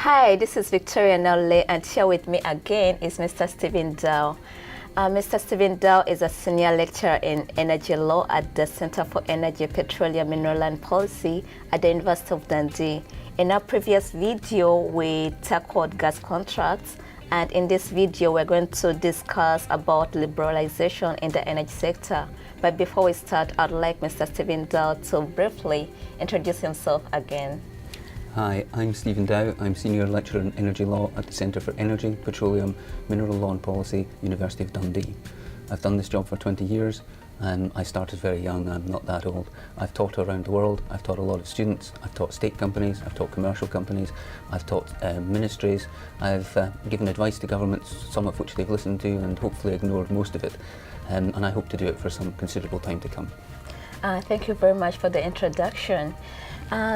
Hi, this is Victoria Nalule, and here with me again is Mr. Stephen Dow. Mr. Stephen Dow is a senior lecturer in energy law at the Center for Energy, Petroleum, Mineral and Policy at the University of Dundee. In our previous video, we tackled gas contracts, and in this video, we're going to discuss about liberalization in the energy sector. But before we start, I'd like Mr. Stephen Dow to briefly introduce himself again. Hi, I'm Stephen Dow. I'm Senior Lecturer in Energy Law at the Centre for Energy, Petroleum, Mineral Law and Policy, University of Dundee. I've done this job for 20 years. I started very young, I'm not that old. I've taught around the world, I've taught a lot of students, I've taught state companies, I've taught commercial companies, I've taught ministries, I've given advice to governments, some of which they've listened to and hopefully ignored most of it. And I hope to do it for some considerable time to come. Thank you very much for the introduction.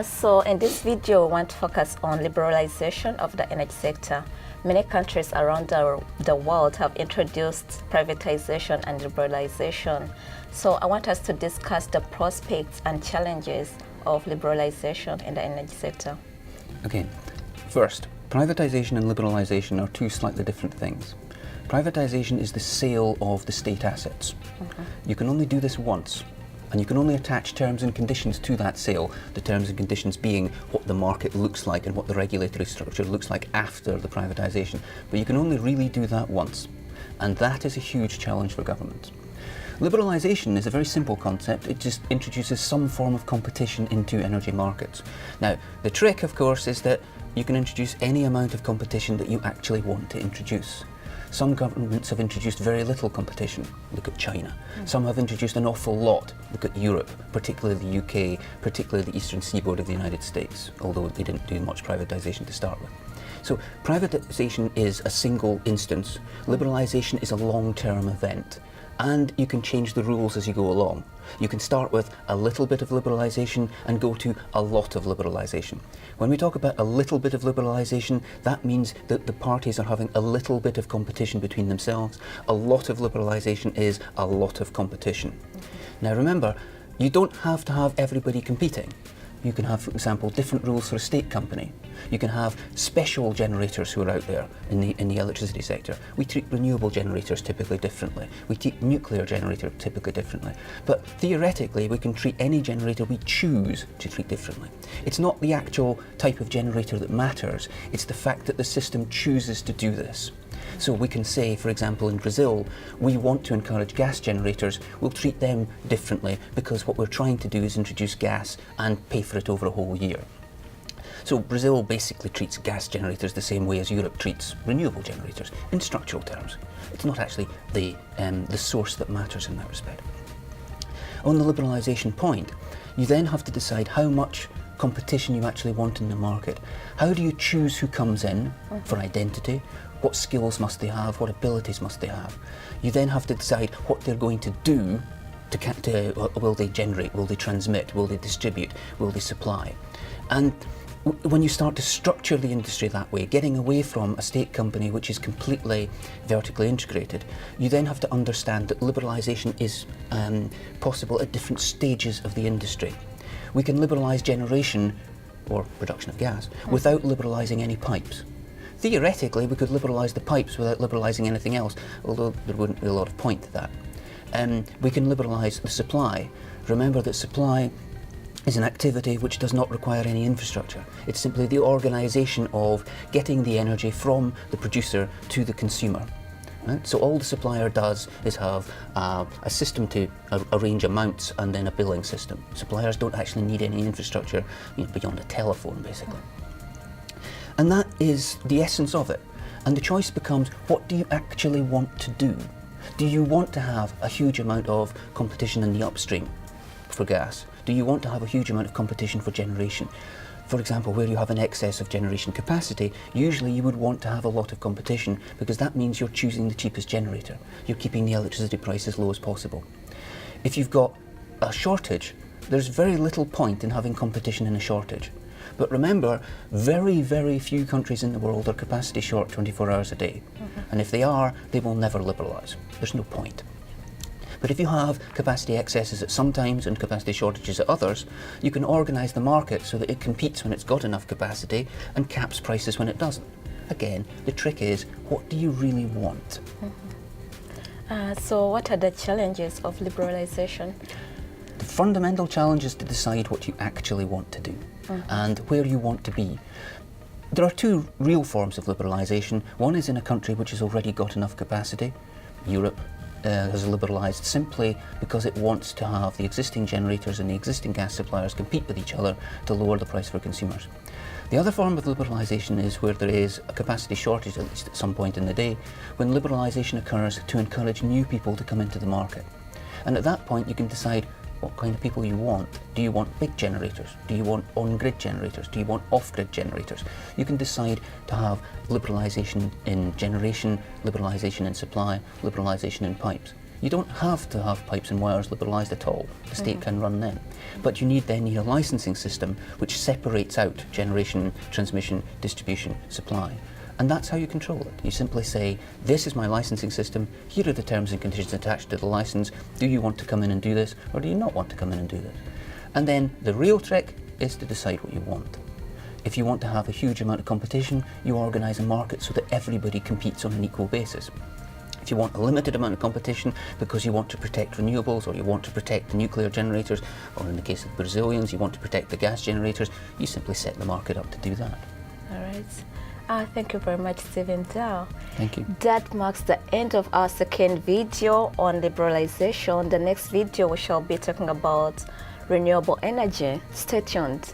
So in this video, we want to focus on liberalization of the energy sector. Many countries around the world have introduced privatization and liberalization. So I want us to discuss the prospects and challenges of liberalization in the energy sector. Okay, first, privatization and liberalization are two slightly different things. Privatization is the sale of the state assets. You can only do this once. And you can only attach terms and conditions to that sale, the terms and conditions being what the market looks like and what the regulatory structure looks like after the privatisation. But you can only really do that once. And that is a huge challenge for governments. Liberalisation is a very simple concept. It just introduces some form of competition into energy markets. Now, the trick, of course, is that you can introduce any amount of competition that you actually want to introduce. Some governments have introduced very little competition. Look at China. Some have introduced an awful lot. Look at Europe, particularly the UK, particularly the eastern seaboard of the United States, although they didn't do much privatisation to start with. So privatisation is a single instance. Liberalisation is a long-term event. And you can change the rules as you go along. You can start with a little bit of liberalisation and go to a lot of liberalisation. When we talk about a little bit of liberalisation, that means that the parties are having a little bit of competition between themselves. A lot of liberalisation is a lot of competition. Now remember, you don't have to have everybody competing. You can have, for example, different rules for a state company. You can have special generators who are out there in the electricity sector. We treat renewable generators typically differently. We treat nuclear generators typically differently. But theoretically, we can treat any generator we choose to treat differently. It's not the actual type of generator that matters. It's the fact that the system chooses to do this. So we can say, for example, in Brazil, we want to encourage gas generators. We'll treat them differently because what we're trying to do is introduce gas and pay for it over a whole year. So Brazil basically treats gas generators the same way as Europe treats renewable generators in structural terms. It's not actually the source that matters in that respect. On the liberalisation point, you then have to decide how much competition you actually want in the market. How do you choose who comes in for identity? What skills must they have? What abilities must they have? You then have to decide what they're going to do will they generate, will they transmit, will they distribute, will they supply? And when you start to structure the industry that way, getting away from a state company which is completely vertically integrated, you then have to understand that liberalisation is possible at different stages of the industry. We can liberalise generation or production of gas without liberalising any pipes. Theoretically, we could liberalise the pipes without liberalising anything else, although there wouldn't be a lot of point to that. We can liberalise the supply. Remember that supply is an activity which does not require any infrastructure. It's simply the organisation of getting the energy from the producer to the consumer. Right? So all the supplier does is have a system to arrange amounts and then a billing system. Suppliers don't actually need any infrastructure beyond a telephone, basically. And that is the essence of it. And the choice becomes, what do you actually want to do? Do you want to have a huge amount of competition in the upstream for gas? Do you want to have a huge amount of competition for generation? For example, where you have an excess of generation capacity, usually you would want to have a lot of competition because that means you're choosing the cheapest generator. You're keeping the electricity price as low as possible. If you've got a shortage, there's very little point in having competition in a shortage. But remember, very, very few countries in the world are capacity short 24 hours a day. And if they are, they will never liberalise. There's no point. But if you have capacity excesses at some times and capacity shortages at others, you can organise the market so that it competes when it's got enough capacity and caps prices when it doesn't. Again, the trick is, what do you really want? So what are the challenges of liberalisation? The fundamental challenge is to decide what you actually want to do and where you want to be. There are two real forms of liberalisation. One is in a country which has already got enough capacity. Europe has liberalised simply because it wants to have the existing generators and the existing gas suppliers compete with each other to lower the price for consumers. The other form of liberalisation is where there is a capacity shortage, at least at some point in the day, when liberalisation occurs to encourage new people to come into the market. And at that point you can decide what kind of people you want. Do you want big generators? Do you want on-grid generators? Do you want off-grid generators? You can decide to have liberalisation in generation, liberalisation in supply, liberalisation in pipes. You don't have to have pipes and wires liberalised at all. The state can run them. But you need a licensing system which separates out generation, transmission, distribution, supply. And that's how you control it. You simply say, this is my licensing system, here are the terms and conditions attached to the license, do you want to come in and do this, or do you not want to come in and do this? And then the real trick is to decide what you want. If you want to have a huge amount of competition, you organise a market so that everybody competes on an equal basis. If you want a limited amount of competition because you want to protect renewables or you want to protect the nuclear generators, or in the case of the Brazilians, you want to protect the gas generators, you simply set the market up to do that. All right. Thank you very much, Stephen Dow. Thank you. That marks the end of our second video on liberalisation. The next video we shall be talking about renewable energy. Stay tuned.